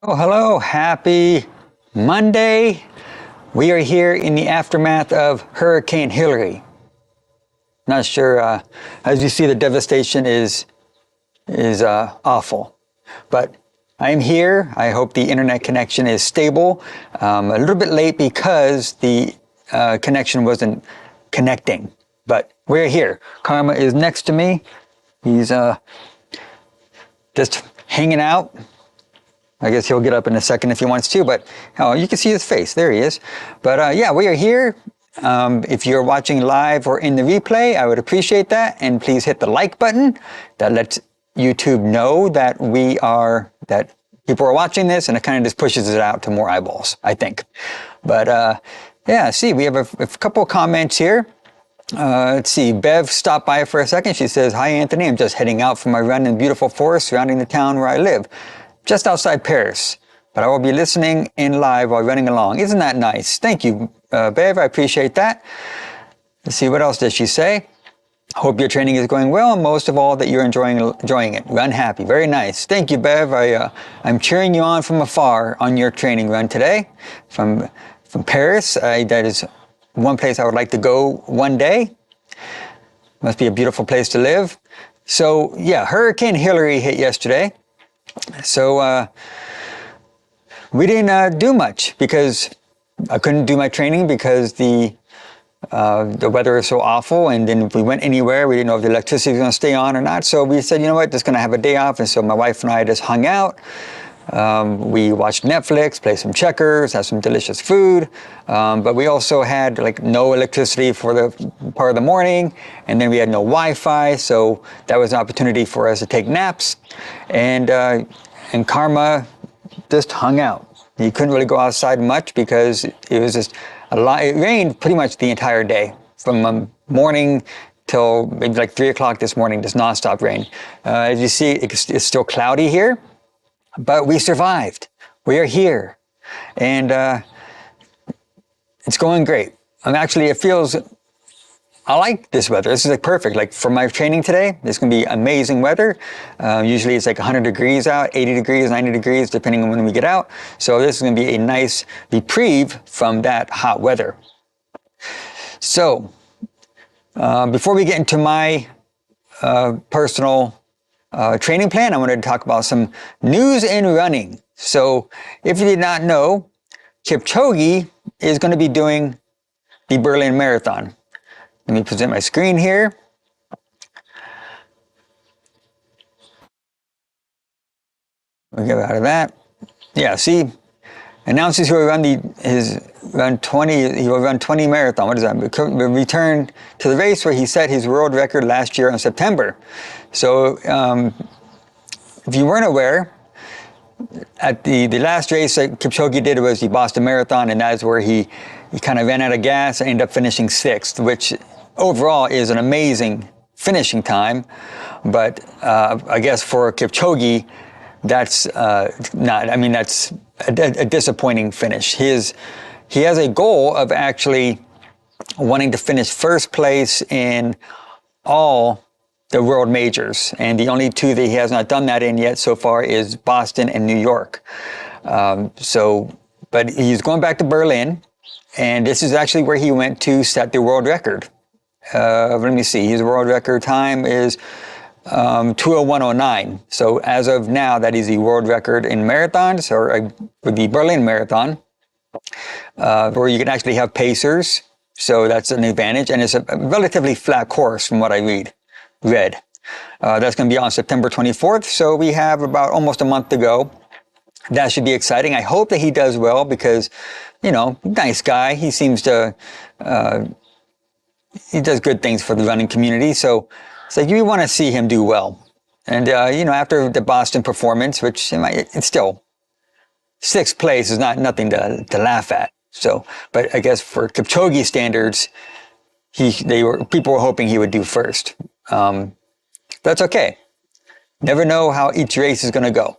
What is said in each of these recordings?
Oh, hello. Happy Monday. We are here in the aftermath of Hurricane Hillary. Not sure, as you see, the devastation is awful. But I'm here. I hope the internet connection is stable. A little bit late because the connection wasn't connecting. But we're here. Karma is next to me. He's just hanging out. I guess he'll get up in a second if he wants to, but you can see his face. There he is. But yeah, we are here. If you're watching live or in the replay, I would appreciate that. And please hit the like button. That lets YouTube know that that people are watching this, and it kind of just pushes it out to more eyeballs, I think. But yeah, see, we have a couple of comments here. Let's see, Bev stopped by for a second. She says, "Hi, Anthony. I'm just heading out for my run in the beautiful forest surrounding the town where I live. Just outside Paris, but I will be listening in live while running along." Isn't that nice? Thank you, Bev. I appreciate that. Let's see, what else does she say? "Hope your training is going well, and most of all that you're enjoying it. Run happy." Very nice. Thank you, Bev. I'm cheering you on from afar on your training run today from Paris. That is one place I would like to go one day. Must be a beautiful place to live. So yeah, Hurricane Hillary hit yesterday. So we didn't do much because I couldn't do my training because the weather is so awful. And then if we went anywhere, we didn't know if the electricity was going to stay on or not. So we said, you know what, just going to have a day off. And so my wife and I just hung out. We watched Netflix, played some checkers, had some delicious food. But we also had like no electricity for the part of the morning. And then we had no Wi-Fi. So that was an opportunity for us to take naps. And Karma just hung out. He couldn't really go outside much because it was just a lot. It rained pretty much the entire day from morning till maybe like 3 o'clock this morning, just nonstop rain. As you see, it's still cloudy here. But we survived. We are here. And it's going great. I like this weather. This is like perfect. Like for my training today, it's going to be amazing weather. Usually it's like 100 degrees out, 80 degrees, 90 degrees, depending on when we get out. So this is going to be a nice reprieve from that hot weather. So before we get into my personal training plan, I wanted to talk about some news in running. So if you did not know, Kipchoge is going to be doing the Berlin Marathon. Let me present my screen here. We'll get out of that. Yeah, see, announces he will run he will run 20 marathon. What is that? Return to the race where he set his world record last year in September. So if you weren't aware, at the last race that Kipchoge did was the Boston Marathon, and that's where he kind of ran out of gas and ended up finishing 6th, which overall is an amazing finishing time. But I guess for Kipchoge, that's that's a disappointing finish. He has a goal of actually wanting to finish first place in all the world majors. And the only 2 that he has not done that in yet so far is Boston and New York. But he's going back to Berlin, and this is actually where he went to set the world record. Let me see, his world record time is 2:01:09. So as of now, that is the world record in marathons, or the Berlin Marathon, where you can actually have pacers. So that's an advantage, and it's a relatively flat course from what I read. That's going to be on September 24th. So we have about almost a month to go. That should be exciting. I hope that he does well because, nice guy. He seems to, he does good things for the running community. So it's like you want to see him do well. And, after the Boston performance, which it's still 6th place is nothing to laugh at. So, but I guess for Kipchoge standards, people were hoping he would do first. That's okay. Never know how each race is going to go.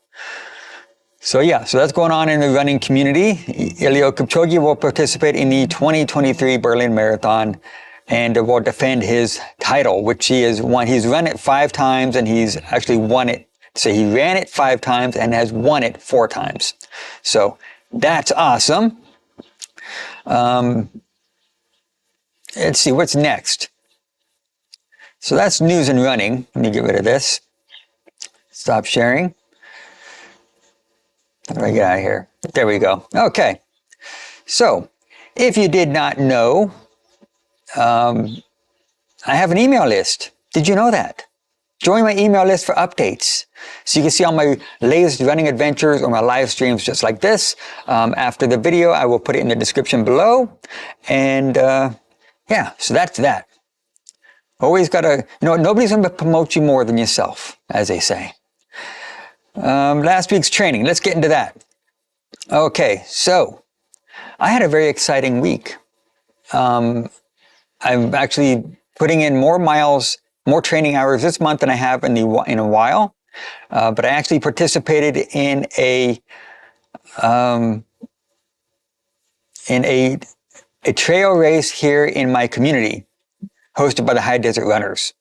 So yeah, so that's going on in the running community. Eliud Kipchoge will participate in the 2023 Berlin Marathon and will defend his title, which he has won. He's run it 5 times and he's actually won it So he ran it 5 times and has won it 4 times. So that's awesome. Let's see, what's next? So that's news and running. Let me get rid of this. Stop sharing. How do I get out of here? There we go. Okay. So if you did not know, I have an email list. Did you know that? Join my email list for updates. So you can see all my latest running adventures or my live streams just like this. After the video, I will put it in the description below. And yeah, so that's that. Always got to, nobody's going to promote you more than yourself, as they say. Last week's training, let's get into that. Okay, so I had a very exciting week. I'm actually putting in more miles, more training hours this month than I have in a while. But I actually participated in a trail race here in my community, hosted by the High Desert Runners.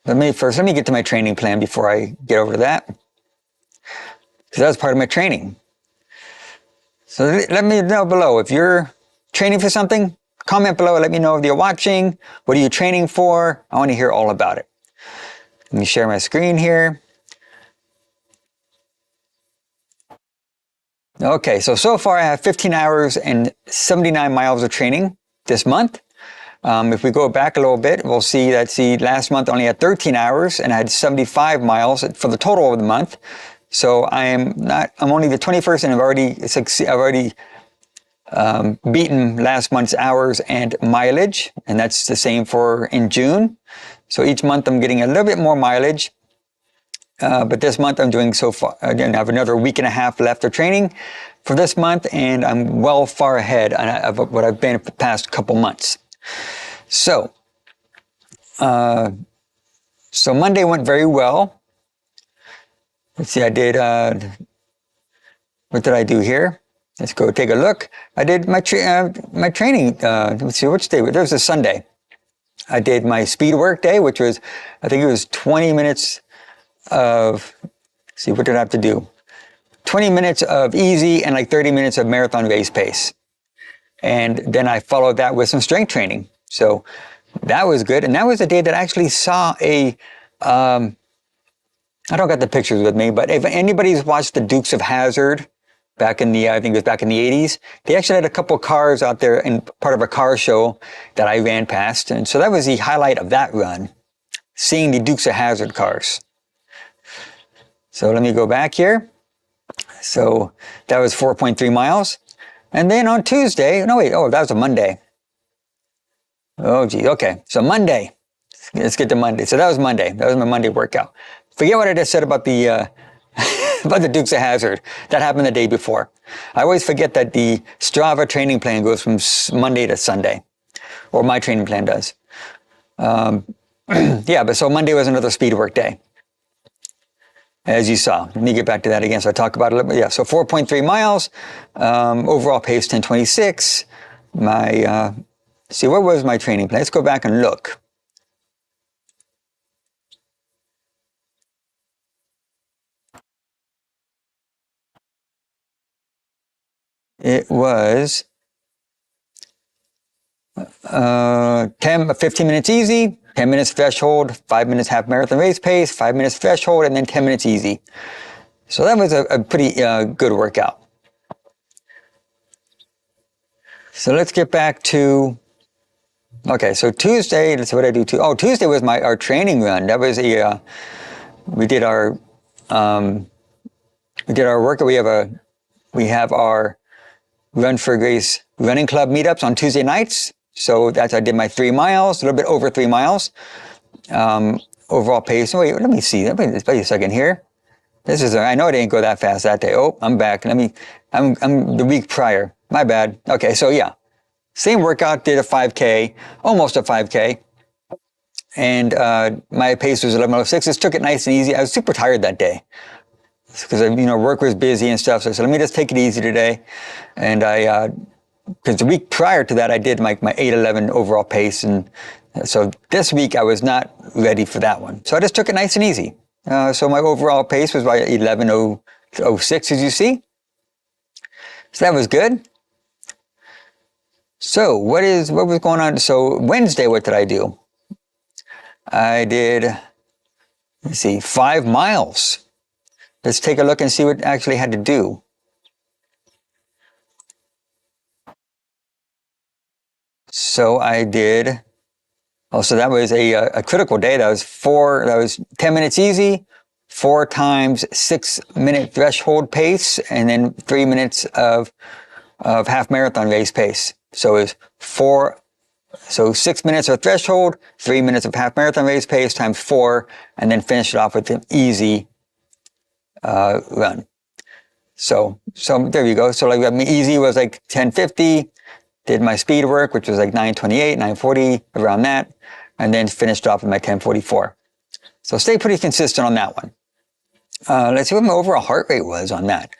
Let me get to my training plan before I get over to that, because that was part of my training. So let me know below if you're training for something. Comment below. Let me know if you're watching. What are you training for? I want to hear all about it. Let me share my screen here. Okay, so far I have 15 hours and 79 miles of training this month. If we go back a little bit, we'll see that last month I only had 13 hours and I had 75 miles for the total of the month. So I'm only the 21st and I've already beaten last month's hours and mileage. And that's the same for in June. So each month I'm getting a little bit more mileage. But this month I'm doing so far, again, I have another week and a half left of training for this month, and I'm well far ahead of what I've been for the past couple months. So Monday went very well. Let's see, I did, what did I do here? Let's go take a look. I did my training, let's see, which day? There was a Sunday. I did my speed work day, which was, I think it was 20 minutes of, see, what did I have to do? 20 minutes of easy and like 30 minutes of marathon race pace. And then I followed that with some strength training. So that was good. And that was the day that I actually saw I don't got the pictures with me, but if anybody's watched the Dukes of Hazzard back in the, I think it was back in the 80s, they actually had a couple of cars out there in part of a car show that I ran past. And so that was the highlight of that run, seeing the Dukes of Hazzard cars. So let me go back here. So that was 4.3 miles. And then on Tuesday, that was a Monday. Oh, gee, okay. So Monday, let's get to Monday. So that was Monday. That was my Monday workout. Forget what I just said about the about the Dukes of Hazzard. That happened the day before. I always forget that the Strava training plan goes from Monday to Sunday, or my training plan does. Yeah, but so Monday was another speed work day, as you saw. Let me get back to that again. So I talk about it a little bit. Yeah, so 4.3 miles, overall pace 10:26. See, what was my training plan? Let's go back and look. It was 15 minutes easy, 10 minutes threshold, 5 minutes half marathon race pace, 5 minutes threshold, and then 10 minutes easy. So that was a pretty good workout. So let's get back to, okay, so Tuesday, let's see what I do. Tuesday was our training run. That was we did our workout. We have our Run for Grace running club meetups on Tuesday nights. So I did my 3 miles, a little bit over 3 miles. Overall pace. Wait, let me see. Wait a second here. I know it didn't go that fast that day. Oh, I'm back. I'm the week prior. My bad. Okay, so yeah. Same workout, did a 5K, almost a 5K. And my pace was 11:06. Just took it nice and easy. I was super tired that day, because work was busy and stuff. So I said, let me just take it easy today. And because the week prior to that, I did my 8:11 overall pace. And so this week I was not ready for that one. So I just took it nice and easy. So my overall pace was by 11:06, as you see. So that was good. So what was going on? So Wednesday, what did I do? I did, let's see, 5 miles. Let's take a look and see what I actually had to do. So I did, oh, so that was a critical day. That was 10 minutes easy, 4 times 6-minute threshold pace, and then 3 minutes of half marathon race pace. So it was 6 minutes of threshold, 3 minutes of half marathon race pace times 4, and then finish it off with an easy run. So there you go. So like easy was like 10:50. Did my speed work, which was like 9:28, 9:40, around that, and then finished off with my 10:44. So stay pretty consistent on that one. Let's see what my overall heart rate was on that.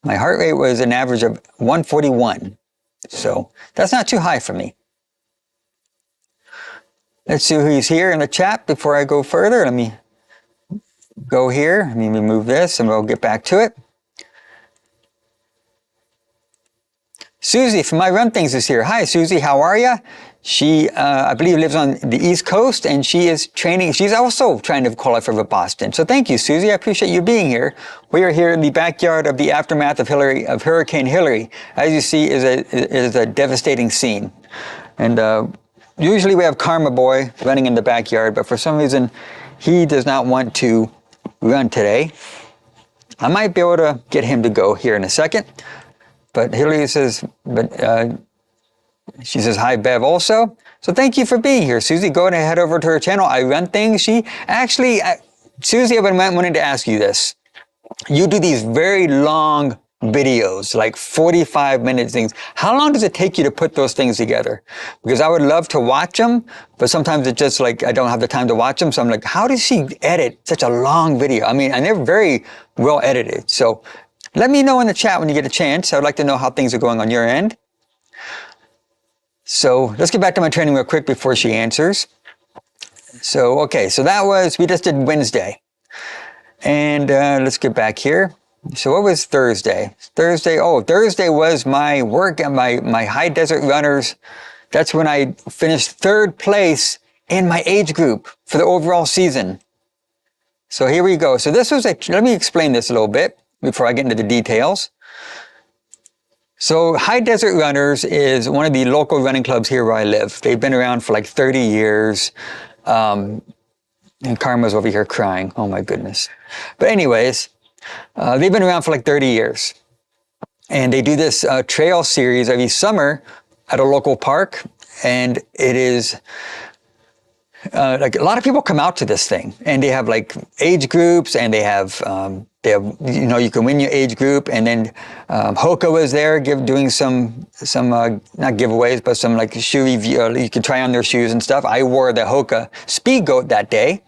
My heart rate was an average of 141. So that's not too high for me. Let's see who's here in the chat before I go further. Let me go here. Let me remove this and we'll get back to it. Susie from My Run Things is here. Hi, Susie. How are you? She, I believe, lives on the East Coast, and she is training. She's also trying to qualify for Boston. So thank you, Susie. I appreciate you being here. We are here in the backyard of the aftermath of Hurricane Hillary. As you see, is a devastating scene. And usually we have Karma Boy running in the backyard, but for some reason, he does not want to run today. I might be able to get him to go here in a second. But Hillary says, she says, hi, Bev, also. So thank you for being here, Susie. Go ahead and head over to her channel, I Run Things. She actually, Susie, I've been wanting to ask you this. You do these very long videos, like 45-minute things. How long does it take you to put those things together? Because I would love to watch them, but sometimes it's just like I don't have the time to watch them. So I'm like, how does she edit such a long video? I mean, and they're very well edited. So let me know in the chat when you get a chance. I would like to know how things are going on your end. So let's get back to my training real quick before she answers. So, okay, so we just did Wednesday. And let's get back here. So what was Thursday? Thursday was my work at my High Desert Runners. That's when I finished 3rd place in my age group for the overall season. So here we go. So this was let me explain this a little bit before I get into the details. So High Desert Runners is one of the local running clubs here where I live. They've been around for like 30 years. And Karma's over here crying. Oh my goodness. But anyways, they've been around for like 30 years. And they do this trail series every summer at a local park. And it is like a lot of people come out to this thing, and they have like age groups, and they have you can win your age group, and then Hoka was there doing some not giveaways, but some like shoe review. You can try on their shoes and stuff. I wore the Hoka Speed Goat that day,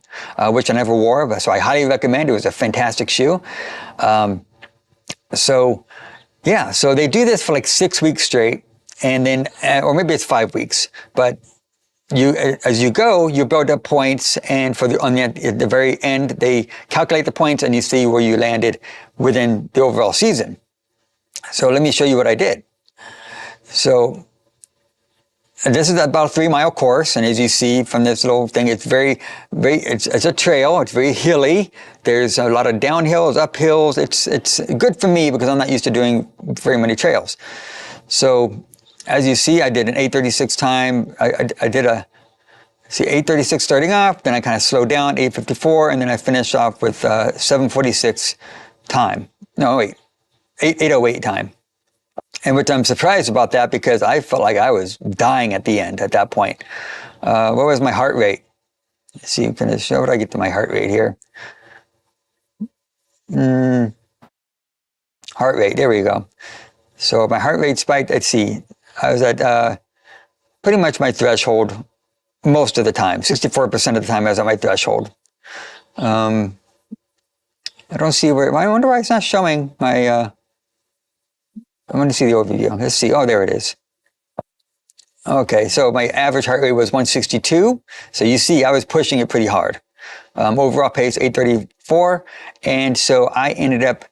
which I never wore, so I highly recommend. It was a fantastic shoe. So they do this for like 6 weeks straight, and then or maybe it's 5 weeks, but as you go, you build up points, and at the very end, they calculate the points, and you see where you landed within the overall season. So let me show you what I did. So this is about a 3-mile course, and as you see from this little thing, it's it's a trail. It's very hilly. There's a lot of downhills, uphills. It's good for me because I'm not used to doing very many trails. So as you see, I did an 8:36 time. I did 8:36 starting off, then I kind of slowed down, 8:54, and then I finished off with 7:46 time. No, wait, 8:08 time. And which I'm surprised about that because I felt like I was dying at the end at that point. What was my heart rate? Let's see, how would I get to my heart rate here? Heart rate, there we go. So my heart rate spiked, let's see. I was at pretty much my threshold most of the time. 64% of the time I was at my threshold. I don't see I wonder why it's not showing my, I want to see the overview. Let's see. Oh, there it is. Okay, so my average heart rate was 162. So you see, I was pushing it pretty hard. overall pace 8:34. And so I ended up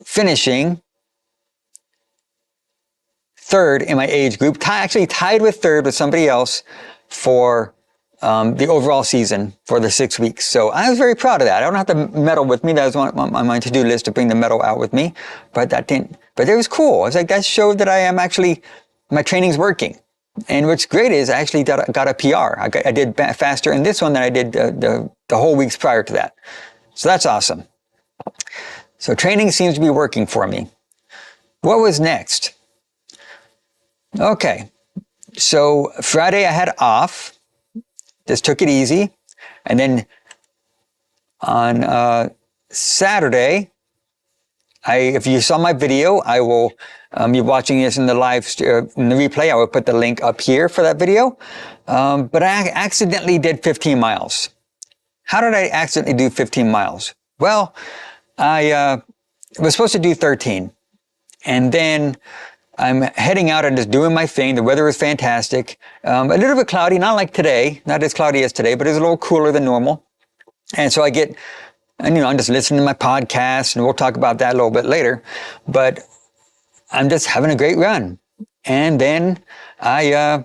finishing third in my age group, actually tied with third with somebody else for the overall season for the 6 weeks. So I was very proud of that. I don't have the medal with me. That was on my to-do list to bring the medal out with me, but that didn't, but it was cool. I was like, that showed that I am actually, my training's working. And what's great is I actually got a PR. I did faster in this one than I did the whole weeks prior to that. So that's awesome. So training seems to be working for me. What was next? Okay, so Friday I had off, just took it easy. And then on Saturday, if you saw my video, I will be watching this in the in the replay. I will put the link up here for that video. But I accidentally did 15 miles. How did I accidentally do 15 miles? Well, I was supposed to do 13. And then I'm heading out and just doing my thing. The weather was fantastic. A little bit cloudy, not like today, not as cloudy as today, but it's a little cooler than normal. And so I'm just listening to my podcast, and we'll talk about that a little bit later. But I'm just having a great run. And then I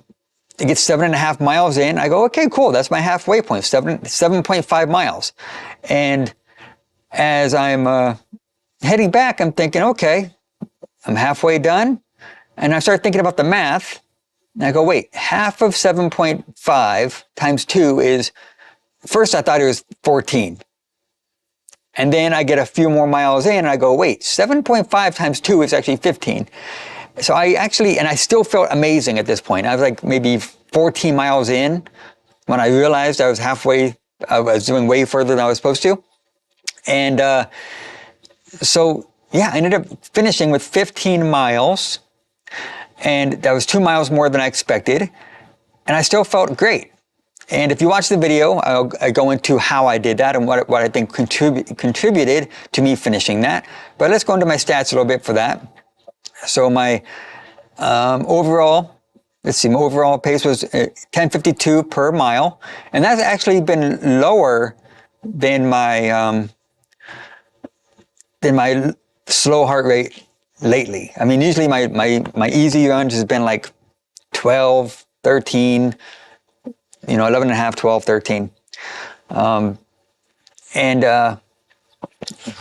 get 7.5 miles in. I go, okay, cool. That's my halfway point, 7.5 miles. And as I'm heading back, I'm thinking, okay, I'm halfway done. And I start thinking about the math, and I go, wait, half of 7.5 times 2 is, first I thought it was 14. And then I get a few more miles in, and I go, wait, 7.5 times 2 is actually 15. So and I still felt amazing at this point. I was like maybe 14 miles in when I realized I was doing way further than I was supposed to. And so, yeah, I ended up finishing with 15 miles. And that was 2 miles more than I expected. And I still felt great. And if you watch the video, I go into how I did that and what I think contributed to me finishing that. But let's go into my stats a little bit for that. So my overall pace was 10:52 per mile. And that's actually been lower than my slow heart rate lately. I mean, usually my easy runs has been like 12, 13, 11 and a half, 12, 13.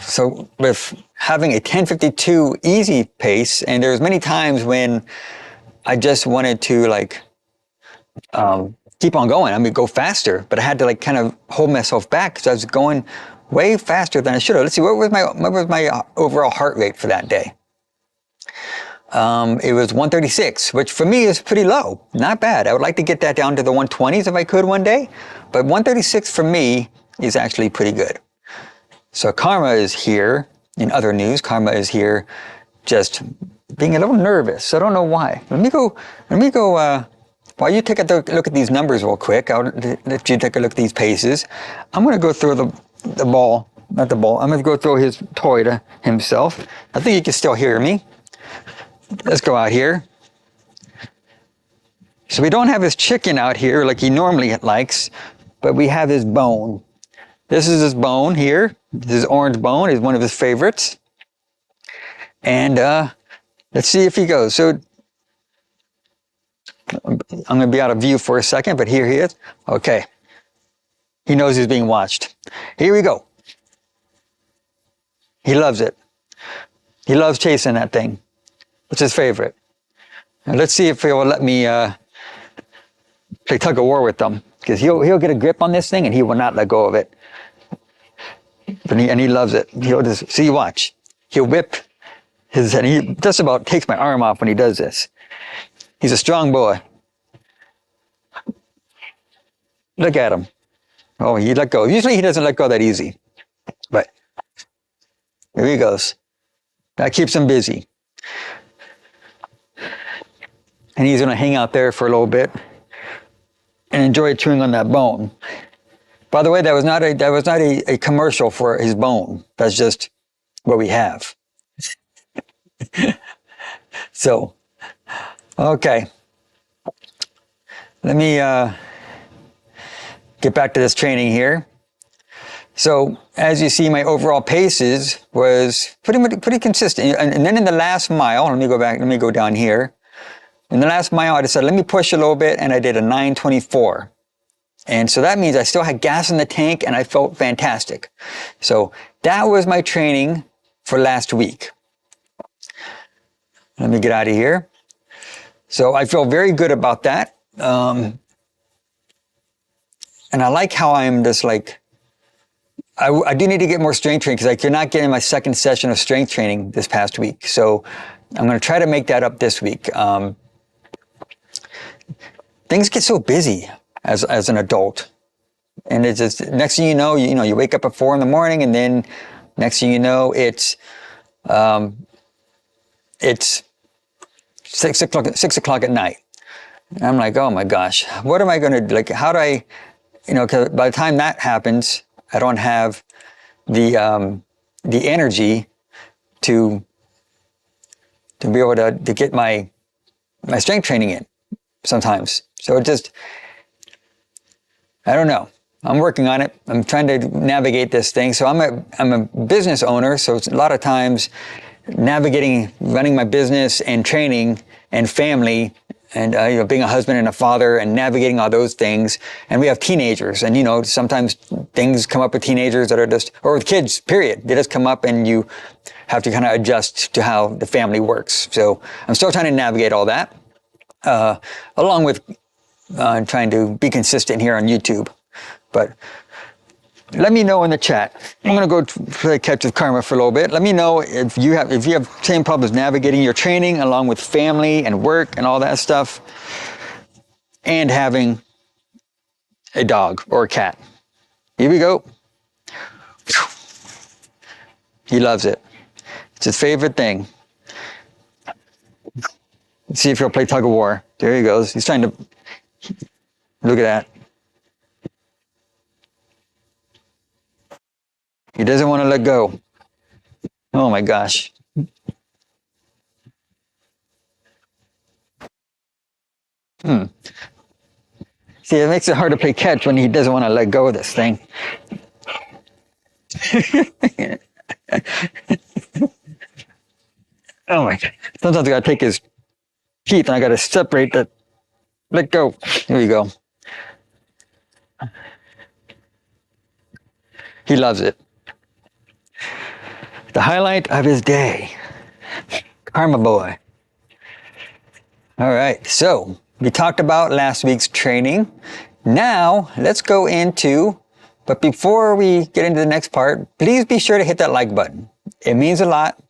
So with having a 10:52 easy pace, and there's many times when I just wanted to keep on going. I mean, go faster, but I had to kind of hold myself back because I was going way faster than I should have. Let's see, what was my overall heart rate for that day? It was 136, which for me is pretty low. Not bad. I would like to get that down to the 120s if I could one day, but 136 for me is actually pretty good. So Karma is here. In other news, Karma is here just being a little nervous. I don't know why. Let me go, while you take a look at these numbers real quick, I'll let you take a look at these paces. I'm going to go through the ball, not the ball. I'm going to go through his toy to himself. I think you can still hear me. Let's go out here. So we don't have his chicken out here like he normally likes, but we have his bone. This is his bone here. His orange bone is one of his favorites. And let's see if he goes. So I'm going to be out of view for a second, but here he is. Okay. He knows he's being watched. Here we go. He loves it. He loves chasing that thing. It's his favorite. Now let's see if he'll let me play tug of war with them, because he'll get a grip on this thing and he will not let go of it. And he loves it. He'll just, see, watch. He'll whip his head. He just about takes my arm off when he does this. He's a strong boy. Look at him. Oh, he let go. Usually he doesn't let go that easy. But here he goes. That keeps him busy. And he's going to hang out there for a little bit and enjoy chewing on that bone. By the way, that was not a commercial for his bone. That's just what we have. So, okay. Let me get back to this training here. So as you see, my overall paces was pretty consistent. And then in the last mile, let me go down here. In the last mile, I decided, let me push a little bit, and I did a 9:24. And so that means I still had gas in the tank and I felt fantastic. So that was my training for last week. Let me get out of here. So I feel very good about that. And I like how I'm just like, I do need to get more strength training because I could not get in my second session of strength training this past week. So I'm going to try to make that up this week. Things get so busy as an adult. And it's just, next thing you know, you wake up at 4 in the morning, and then next thing you know, it's 6 o'clock at night. And I'm like, oh my gosh, what am I going to do? Like, how do I, 'cause by the time that happens, I don't have the energy to be able to get my strength training in sometimes. So it just, I don't know. I'm working on it. I'm trying to navigate this thing. So I'm a business owner. So it's a lot of times navigating, running my business and training and family and being a husband and a father and navigating all those things. And we have teenagers, and sometimes things come up with teenagers that are just, or with kids, period. They just come up and you have to kind of adjust to how the family works. So I'm still trying to navigate all that, along with trying to be consistent here on YouTube. But let me know in the chat. I'm going to go play catch with karma for a little bit. Let me know if you have same problems navigating your training along with family and work and all that stuff, and having a dog or a cat. Here we go. He loves it. It's his favorite thing. Let's see if he'll play tug of war. There he goes. He's trying to, look at that. He doesn't want to let go. Oh my gosh. See, it makes it hard to play catch when he doesn't want to let go of this thing. Oh my God. Sometimes I gotta take his teeth and I gotta separate the, let go. Here we go. He loves it. The highlight of his day. Karma boy. All right, so we talked about last week's training. Now let's go into, but before we get into the next part, please be sure to hit that like button. It means a lot.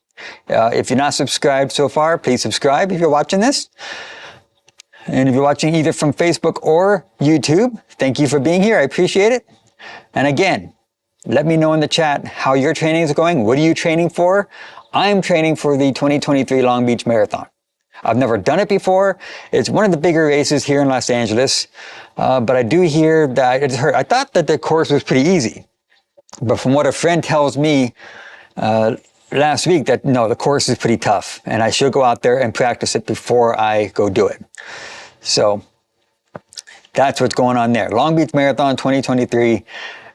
If you're not subscribed so far, please subscribe if you're watching this. And if you're watching either from Facebook or YouTube, thank you for being here. I appreciate it. And again, let me know in the chat how your training is going. What are you training for? I'm training for the 2023 Long Beach Marathon. I've never done it before. It's one of the bigger races here in Los Angeles. But I do hear that I thought that the course was pretty easy. But from what a friend tells me last week, that no, the course is pretty tough. And I should go out there and practice it before I go do it. So that's what's going on there. Long Beach Marathon 2023.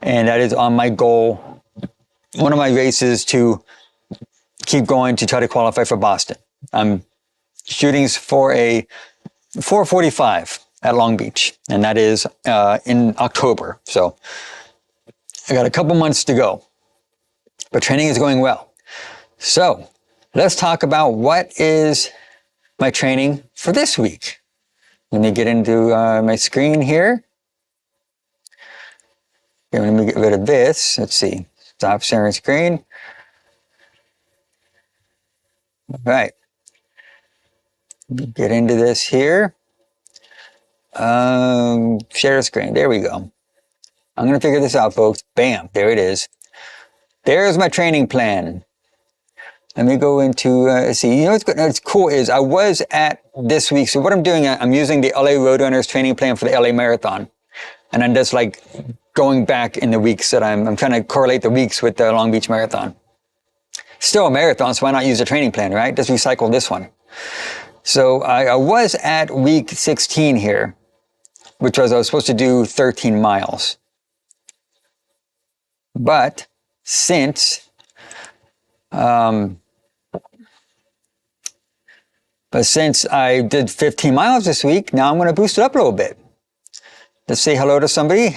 And that is on my goal, one of my races to keep going to try to qualify for Boston. I'm shooting for a 4:45 at Long Beach, and that is in October. So I got a couple months to go, but training is going well. So let's talk about what is my training for this week. Let me get into my screen here. Let me get rid of this. Let's see. Stop sharing screen. All right. Get into this here. Share screen. There we go. I'm going to figure this out, folks. Bam. There it is. There's my training plan. Let me go into, let's see. What's cool is I was at this week. So what I'm doing, I'm using the LA Roadrunners training plan for the LA Marathon. And I'm just like going back in the weeks that I'm trying to correlate the weeks with the Long Beach Marathon. Still a marathon, so why not use a training plan, right? Just recycle this one. So I was at week 16 here, which was I was supposed to do 13 miles. But since I did 15 miles this week, now I'm going to boost it up a little bit. Let's say hello to somebody.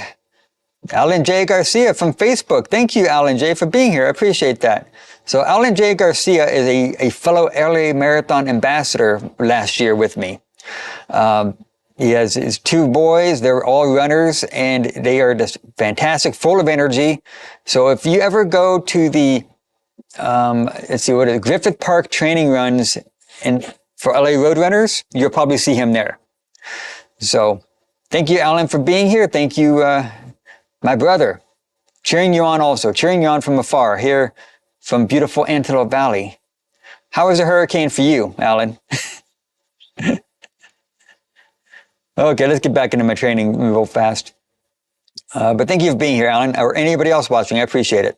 Alan J. Garcia from Facebook. Thank you, Alan J., for being here. I appreciate that. So Alan J. Garcia is a fellow LA Marathon ambassador last year with me. He has his 2 boys. They're all runners, and they are just fantastic, full of energy. So if you ever go to the, let's see, what is it, Griffith Park training runs for LA Roadrunners, you'll probably see him there. So thank you, Alan, for being here. Thank you, my brother, cheering you on also, cheering you on from afar here from beautiful Antelope Valley. How was the hurricane for you, Alan? Okay, let's get back into my training real fast. But thank you for being here, Alan, or anybody else watching. I appreciate it.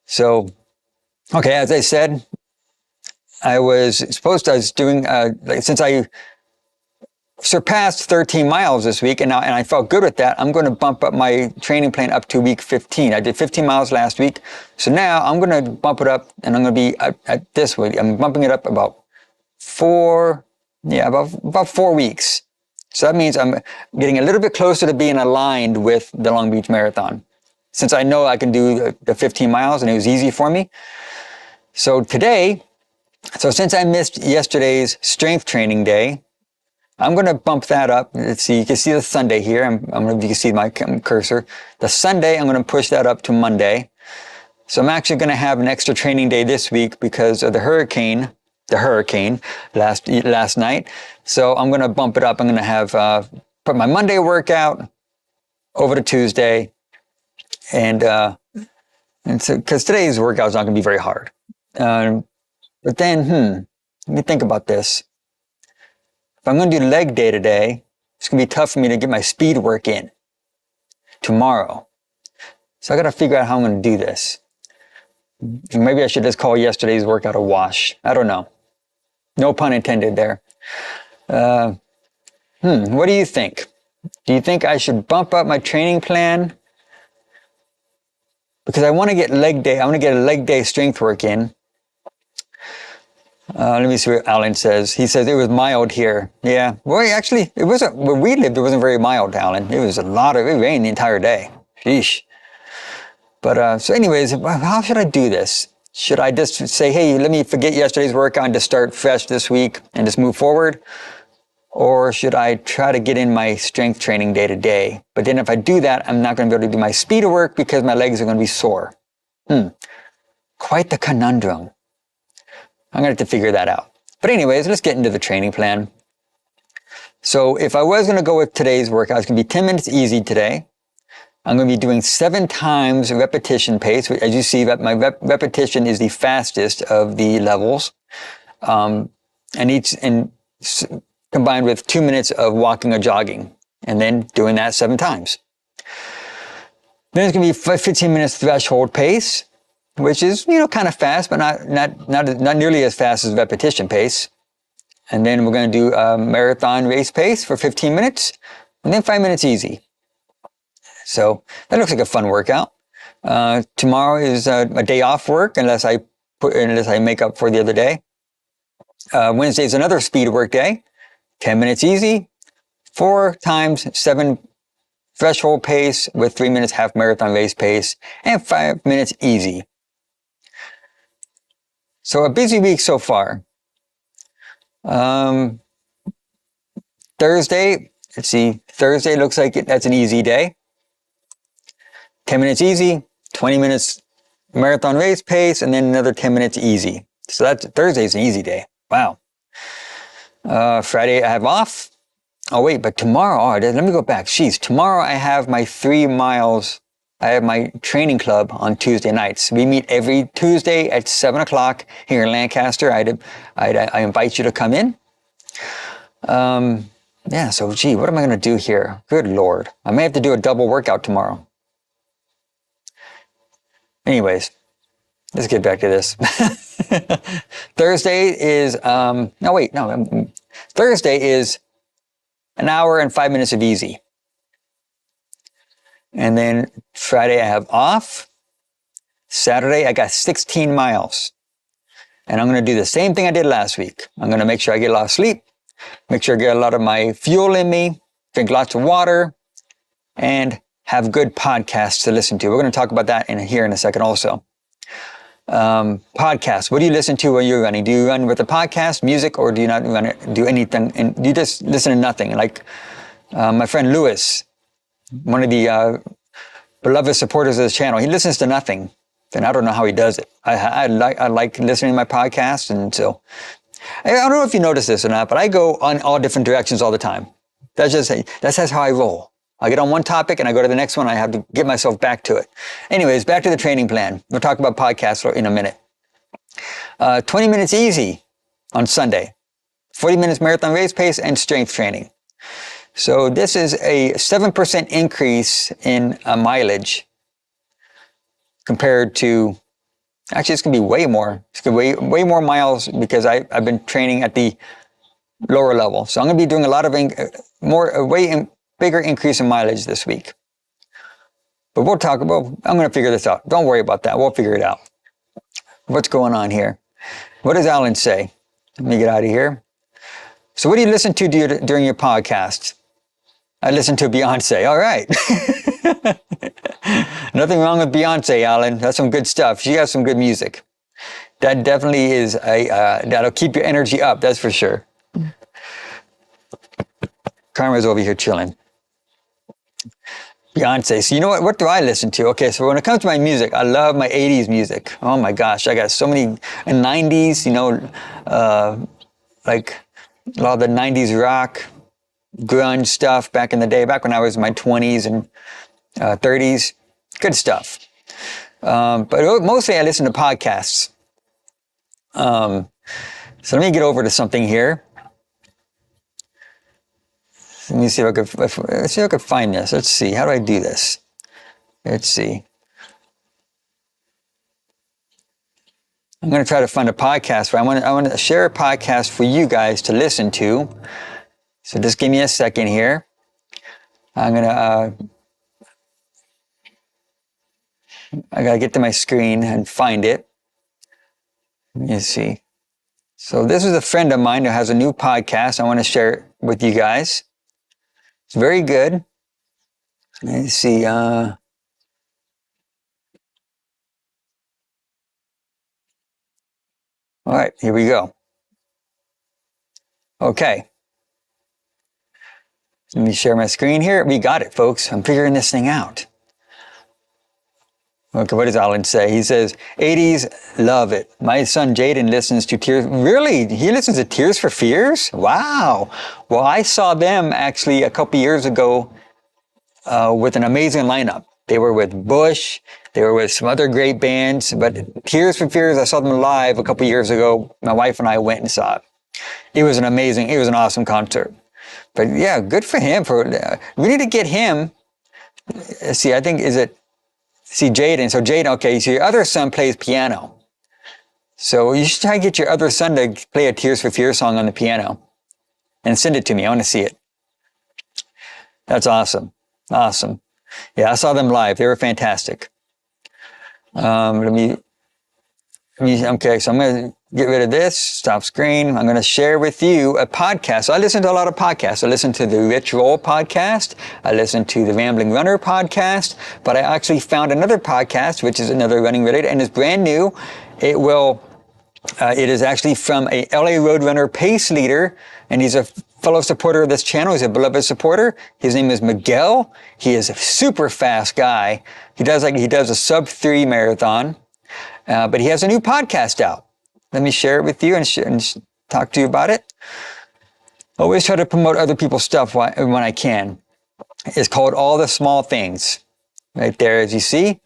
So, okay, as I said, I was doing, since I surpassed 13 miles this week, and I felt good with that, I'm going to bump up my training plan up to week 15. I did 15 miles last week, so now I'm going to bump it up, and I'm going to be at this week. I'm bumping it up about 4 weeks. So that means I'm getting a little bit closer to being aligned with the Long Beach Marathon, since I know I can do the 15 miles, and it was easy for me. So since I missed yesterday's strength training day, I'm going to bump that up. Let's see, you can see the Sunday here. You can see my cursor. The Sunday, I'm going to push that up to Monday. So I'm actually going to have an extra training day this week because of the hurricane last night. So I'm going to bump it up. I'm going to have, put my Monday workout over to Tuesday. And so, because today's workout is not going to be very hard. But then, let me think about this. If I'm going to do leg day today, it's going to be tough for me to get my speed work in tomorrow. So I got to figure out how I'm going to do this. Maybe I should just call yesterday's workout a wash. I don't know. No pun intended there. What do you think? Do you think I should bump up my training plan? Because I want to get leg day. I want to get a leg day strength work in. Let me see what Alan says. He says it was mild here. Yeah. Well, actually, it wasn't, where we lived, it wasn't very mild, Alan. It was it rained the entire day. Sheesh. But, so anyways, how should I do this? Should I just say, hey, let me forget yesterday's workout and just start fresh this week and just move forward? Or should I try to get in my strength training day to day? But then if I do that, I'm not going to be able to do my speed work because my legs are going to be sore. Quite the conundrum. I'm going to have to figure that out. But anyways, let's get into the training plan. So if I was going to go with today's workout, it's going to be 10 minutes easy today. I'm going to be doing 7 times repetition pace. As you see, my repetition is the fastest of the levels. And combined with 2 minutes of walking or jogging, and then doing that 7 times. Then it's going to be 15 minutes threshold pace, which is, kind of fast, but not nearly as fast as repetition pace. And then we're going to do a marathon race pace for 15 minutes, and then 5 minutes easy. So that looks like a fun workout. Tomorrow is a day off work, unless I make up for the other day. Wednesday is another speed work day. 10 minutes easy, 4 times 7 threshold pace with 3 minutes half marathon race pace, and 5 minutes easy. So a busy week so far. Thursday, let's see, Thursday looks like that's an easy day. 10 minutes easy, 20 minutes marathon race pace, and then another 10 minutes easy. So Thursday's an easy day. Wow. Friday I have off. Oh wait, but tomorrow, let me go back. Tomorrow I have my 3 miles. I have my training club on Tuesday nights. We meet every Tuesday at 7 o'clock here in Lancaster. I invite you to come in. Yeah, so what am I going to do here? Good Lord. I may have to do a double workout tomorrow. Anyways, let's get back to this. Thursday is, Thursday is an hour and 5 minutes of easy. And then Friday I have off. Saturday, I got 16 miles. And I'm going to do the same thing I did last week. I'm going to make sure I get a lot of sleep, make sure I get a lot of my fuel in me, drink lots of water, and have good podcasts to listen to. We're going to talk about that here in a second also. Podcasts. What do you listen to when you're running? Do you run with a podcast, music, or do you not do anything? And do you just listen to nothing? Like my friend Lewis, one of the beloved supporters of this channel, he listens to nothing. And I don't know how he does it. I like listening to my podcast, and so I don't know if you notice this or not, but I go on all different directions all the time. That's how I roll. I get on one topic and I go to the next one. I have to get myself back to it. Anyways, back to the training plan. We'll talk about podcasts in a minute. 20 minutes easy on Sunday. 40 minutes marathon race pace and strength training. So this is a 7% increase in mileage compared to, actually it's going to be way more. It's going to be way more miles because I've been training at the lower level. So I'm going to be doing a lot of bigger increase in mileage this week. But I'm going to figure this out. Don't worry about that. We'll figure it out. What's going on here? What does Alan say? Let me get out of here. So what do you listen to during your podcast? I listen to Beyonce. All right. Nothing wrong with Beyonce, Alan. That's some good stuff. She has some good music. That definitely is that'll keep your energy up. That's for sure. Karma's over here chilling. Beyonce. So you know what do I listen to? Okay, so when it comes to my music, I love my 80s music. Oh my gosh, I got so many, and 90s, like a lot of the 90s rock, grunge stuff back in the day, back when I was in my 20s and 30s. Good stuff. But mostly I listen to podcasts. So let me get over to something here. Let me see if I could find this. Let's see. How do I do this? Let's see. I'm going to try to find a podcast where I want to share a podcast for you guys to listen to. So just give me a second here. I'm going to, I got to get to my screen and find it. Let me see. So this is a friend of mine who has a new podcast. I want to share it with you guys. It's very good. Let's see. All right, here we go. Okay. Let me share my screen here. We got it, folks. I'm figuring this thing out. Okay, what does Alan say? He says, 80s, love it. My son Jaden listens to Tears. Really? He listens to Tears for Fears? Wow. Well, I saw them actually a couple years ago with an amazing lineup. They were with Bush. They were with some other great bands. But Tears for Fears, I saw them live a couple years ago. My wife and I went and saw it. It was an awesome concert. But yeah, good for him. We need to get him. See, I think, see, Jaden. So Jaden, okay, so your other son plays piano. So you should try to get your other son to play a Tears for Fears song on the piano and send it to me. I want to see it. That's awesome. Awesome. Yeah, I saw them live. They were fantastic. Okay, so I'm going to get rid of this, stop screen. I'm going to share with you a podcast. So I listen to a lot of podcasts. I listen to the Rich Roll podcast. I listen to the Rambling Runner podcast. But I actually found another podcast, which is another running related, and it's brand new. It is actually from a LA Roadrunner pace leader, and he's a fellow supporter of this channel. He's a beloved supporter. His name is Miguel. He is a super fast guy. He does a sub 3 marathon, but he has a new podcast out. Let me share it with you and talk to you about it. Always try to promote other people's stuff when I can. It's called All the Small Things. Right there, as you see.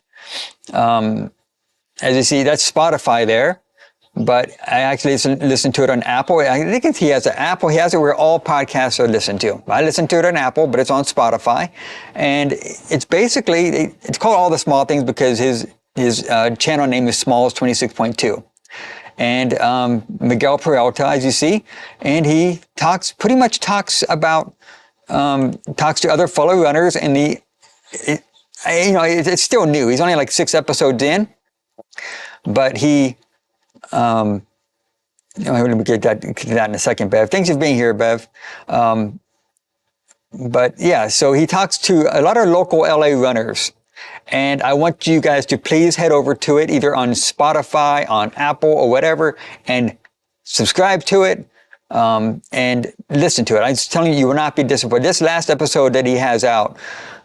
That's Spotify there. But I actually listen to it on Apple. I think he has an Apple. He has it where all podcasts are listened to. I listen to it on Apple, but it's on Spotify. And it's basically, it's called All the Small Things because his channel name is Smalls 26.2. And Miguel Peralta, as you see, and he pretty much talks to other fellow runners, and it's still new. He's only like 6 episodes in. But he, let me get that in a second, Bev. Thanks for being here, Bev. But yeah, so he talks to a lot of local LA runners. And I want you guys to please head over to it, either on Spotify, on Apple, or whatever, and subscribe to it and listen to it. I'm just telling you, you will not be disappointed. This last episode that he has out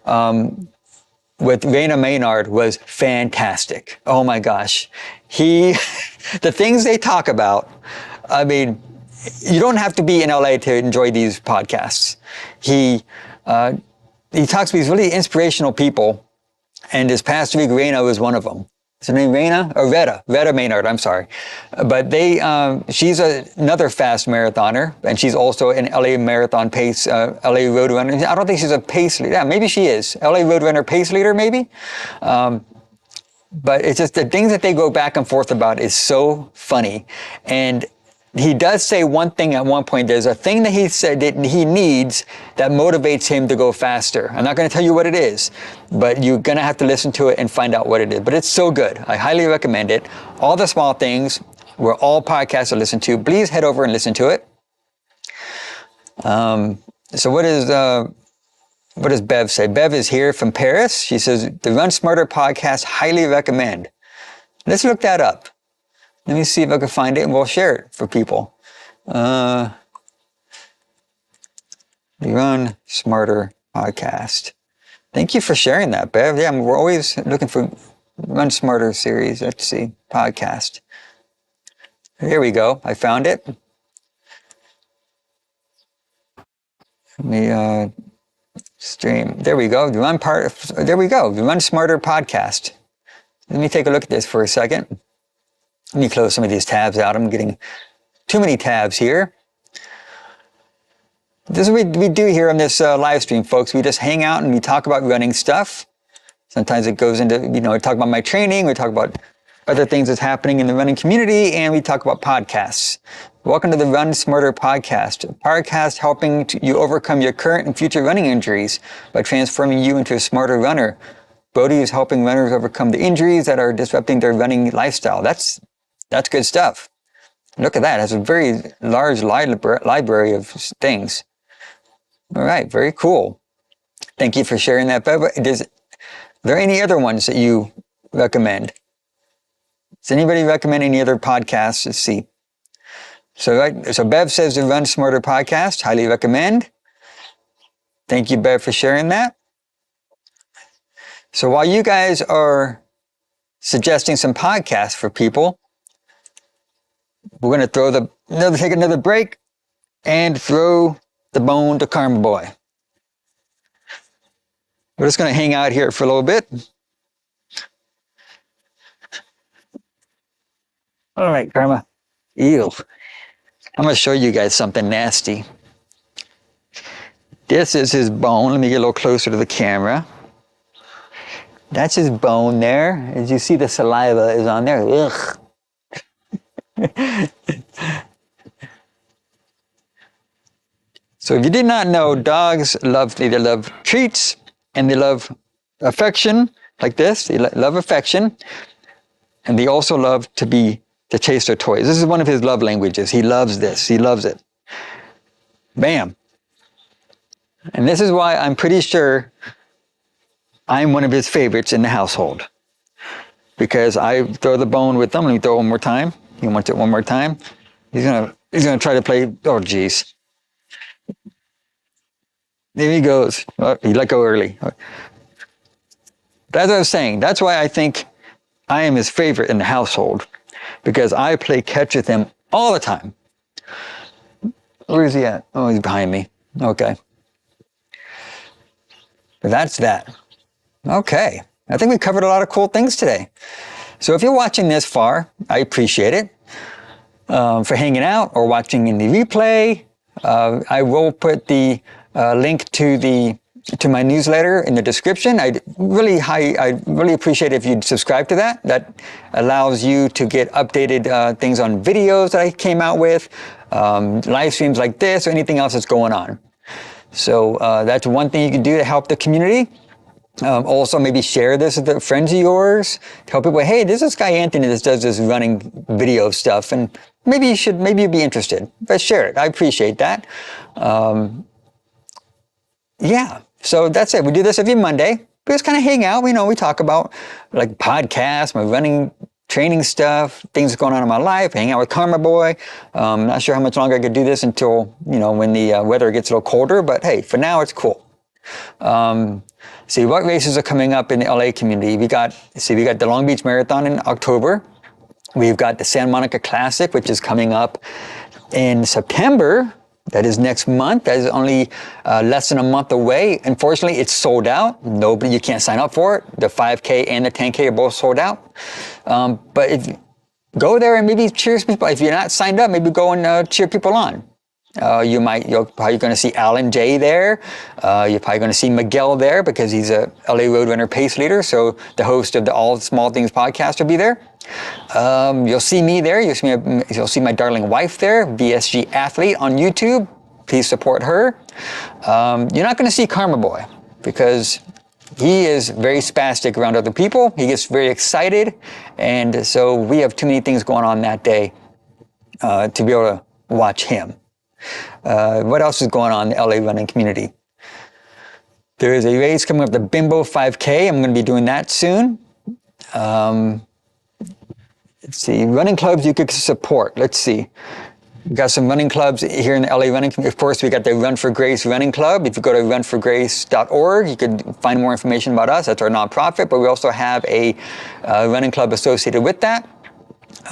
with Raina Maynard was fantastic. Oh my gosh. The things they talk about, I mean, you don't have to be in LA to enjoy these podcasts. He talks to these really inspirational people. And this past week, Raina was one of them. Is her name Raina? Or Retta Maynard, I'm sorry. But she's another fast marathoner, and she's also an LA marathon pace, LA road runner. I don't think she's a pace leader. Yeah, maybe she is. LA road runner pace leader, maybe. But it's just the things that they go back and forth about is so funny. And he does say one thing at one point. There's a thing that he said that he needs that motivates him to go faster. I'm not going to tell you what it is, but you're going to have to listen to it and find out what it is. But it's so good. I highly recommend it. All the Small Things, where all podcasts are listened to. Please head over and listen to it. So what does Bev say? Bev is here from Paris. She says, the Run Smarter podcast, highly recommend. Let's look that up. Let me see if I can find it and we'll share it for people. The Run Smarter podcast. Thank you for sharing that, Bev. Yeah, we're always looking for Run Smarter series. Let's see, podcast. Here we go. I found it. Let me stream. There we go. There we go. The Run Smarter podcast. Let me take a look at this for a second. Let me close some of these tabs out. I'm getting too many tabs here. This is what we do here on this live stream, folks. We just hang out and we talk about running stuff. Sometimes it goes into, we talk about my training. We talk about other things that's happening in the running community, and we talk about podcasts. Welcome to the Run Smarter podcast, a podcast helping you overcome your current and future running injuries by transforming you into a smarter runner. Bodhi is helping runners overcome the injuries that are disrupting their running lifestyle. That's good stuff. Look at that. It has a very large library of things. All right. Very cool. Thank you for sharing that, Bev. Are there any other ones that you recommend? Does anybody recommend any other podcasts? Let's see. So Bev says the Run Smarter podcast. Highly recommend. Thank you, Bev, for sharing that. So while you guys are suggesting some podcasts for people, we're going to take another break and throw the bone to Karma Boy. We're just going to hang out here for a little bit. All right, Karma. Ew. I'm going to show you guys something nasty. This is his bone. Let me get a little closer to the camera. That's his bone there. As you see, the saliva is on there. Ugh. So if you did not know, dogs they love treats and they love affection like this. They love affection, and they also love to chase their toys. This is one of his love languages. He loves this. He loves it. Bam. And this is why I'm pretty sure I'm one of his favorites in the household, because I throw the bone with him. Let me throw it one more time. He wants it one more time. He's gonna try to play. Oh, geez. There he goes. Oh, he let go early. That's what I was saying. That's why I think I am his favorite in the household, because I play catch with him all the time. Where is he at? Oh, he's behind me. Okay. But that's that. Okay. I think we covered a lot of cool things today. So if you're watching this far, I appreciate it. For hanging out or watching in the replay, I will put the link to my newsletter in the description. I'd really appreciate it if you'd subscribe to that. That allows you to get updated things on videos that I came out with, live streams like this, or anything else that's going on. So that's one thing you can do to help the community. Also, maybe share this with the friends of yours. Tell people, hey, there's this guy Anthony that does this running video stuff, and maybe you'd be interested. But share it. I appreciate that. Yeah. So that's it. We do this every Monday. We just kind of hang out. We talk about like podcasts, my running training stuff, things going on in my life, hang out with Karma Boy. Not sure how much longer I could do this until, when the weather gets a little colder, but hey, for now it's cool. See what races are coming up in the LA community. We got the Long Beach Marathon in October. We've got the Santa Monica Classic, which is coming up in September. That is next month. That is only less than a month away. Unfortunately, it's sold out. You can't sign up for it. The 5K and the 10K are both sold out. But if go there and maybe cheer people. If you're not signed up, maybe go and cheer people on. You're probably going to see Alan J there. You're probably going to see Miguel there because he's a LA Roadrunner pace leader. So the host of the All Small Things podcast will be there. You'll see me there. You'll see my darling wife there, VSG Athlete on YouTube. Please support her. You're not going to see Karma Boy because he is very spastic around other people. He gets very excited. And so we have too many things going on that day to be able to watch him. What else is going on in the LA running community? There is a race coming up, the Bimbo 5K. I'm going to be doing that soon. Let's see, running clubs you could support. Let's see. We've got some running clubs here in the LA running community. Of course, we got the Run for Grace running club. If you go to runforgrace.org, you can find more information about us. That's our nonprofit, but we also have a running club associated with that.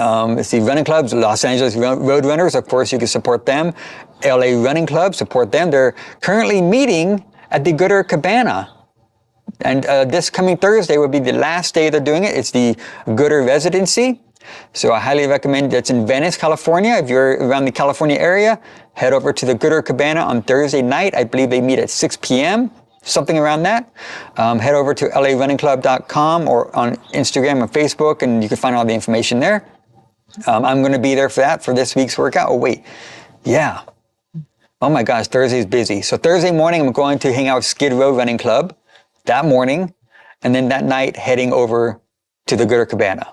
Let's see, running clubs, Los Angeles Roadrunners, of course, you can support them. LA Running Club, support them. They're currently meeting at the Gooder Cabana. And this coming Thursday will be the last day they're doing it. It's the Gooder Residency. So I highly recommend. It's in Venice, California. If you're around the California area, head over to the Gooder Cabana on Thursday night. I believe they meet at 6 p.m., something around that. Head over to larunningclub.com or on Instagram or Facebook, and you can find all the information there. I'm going to be there for this week's workout. Oh, wait. Yeah. Oh, my gosh. Thursday's busy. So Thursday morning, I'm going to hang out with Skid Row Running Club that morning, and then that night heading over to the Gooder Cabana.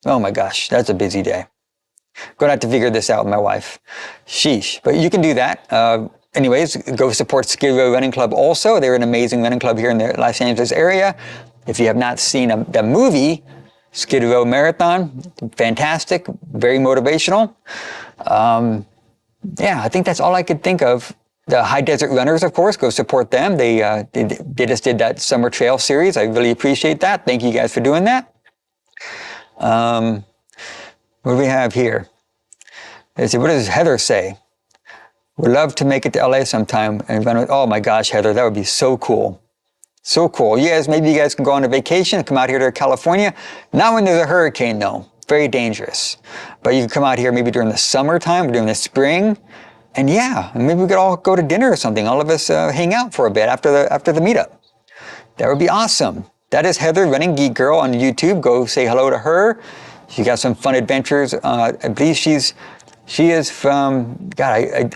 Oh, my gosh. That's a busy day. Going to have to figure this out with my wife. Sheesh. But you can do that. Anyways, go support Skid Row Running Club also. They're an amazing running club here in the Los Angeles area. If you have not seen the movie, Skid Row Marathon, fantastic, very motivational. Yeah, I think that's all I could think of. The High Desert Runners, of course, go support them. They just did that summer trail series. I really appreciate that. Thank you guys for doing that. What do we have here? Let's see, what does Heather say? Would love to make it to LA sometime and run with, oh my gosh, Heather, that would be so cool. So cool. Maybe you guys can go on a vacation and come out here to California. Not when there's a hurricane, though. Very dangerous. But you can come out here maybe during the summertime or during the spring. And yeah, maybe we could all go to dinner or something. All of us hang out for a bit after the meetup. That would be awesome. That is Heather, Running Geek Girl on YouTube. Go say hello to her. She got some fun adventures. I believe she is from, God,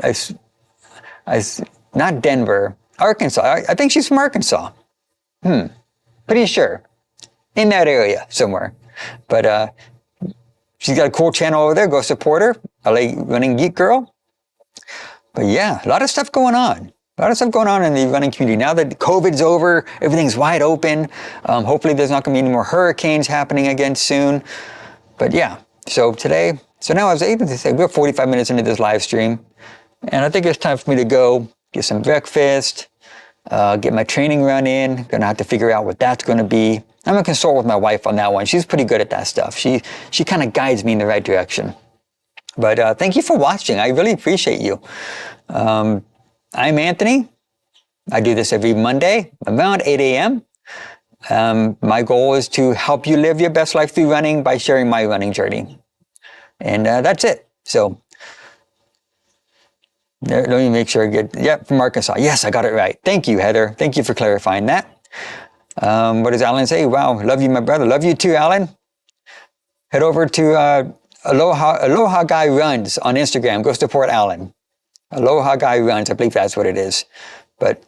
not Denver, Arkansas. I think she's from Arkansas. Pretty sure. In that area somewhere. But she's got a cool channel over there. Go support her. LA Running Geek Girl. But yeah, a lot of stuff going on. A lot of stuff going on in the running community. Now that COVID's over, everything's wide open. Hopefully there's not going to be any more hurricanes happening again soon. But yeah, so now I was able to say, we're 45 minutes into this live stream. And I think it's time for me to go get some breakfast, get my training run in. Gonna have to figure out what that's going to be. I'm going to consult with my wife on that one. She's pretty good at that stuff. She kind of guides me in the right direction. But thank you for watching. I really appreciate you. I'm Anthony. I do this every Monday around 8 a.m. My goal is to help you live your best life through running by sharing my running journey. And that's it. So let me make sure I get, yep, from Arkansas. Yes, I got it right. Thank you, Heather. Thank you for clarifying that. What does Alan say? Wow, love you, my brother. Love you too, Alan. Head over to Aloha Guy Runs on Instagram. Go support Alan. Aloha Guy Runs. I believe that's what it is. But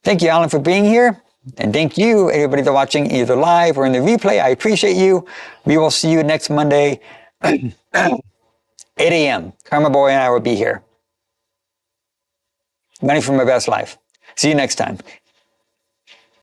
thank you, Alan, for being here. And thank you, everybody that's watching either live or in the replay. I appreciate you. We will see you next Monday, 8 a.m. Karma Boy and I will be here. Money for my best life. See you next time.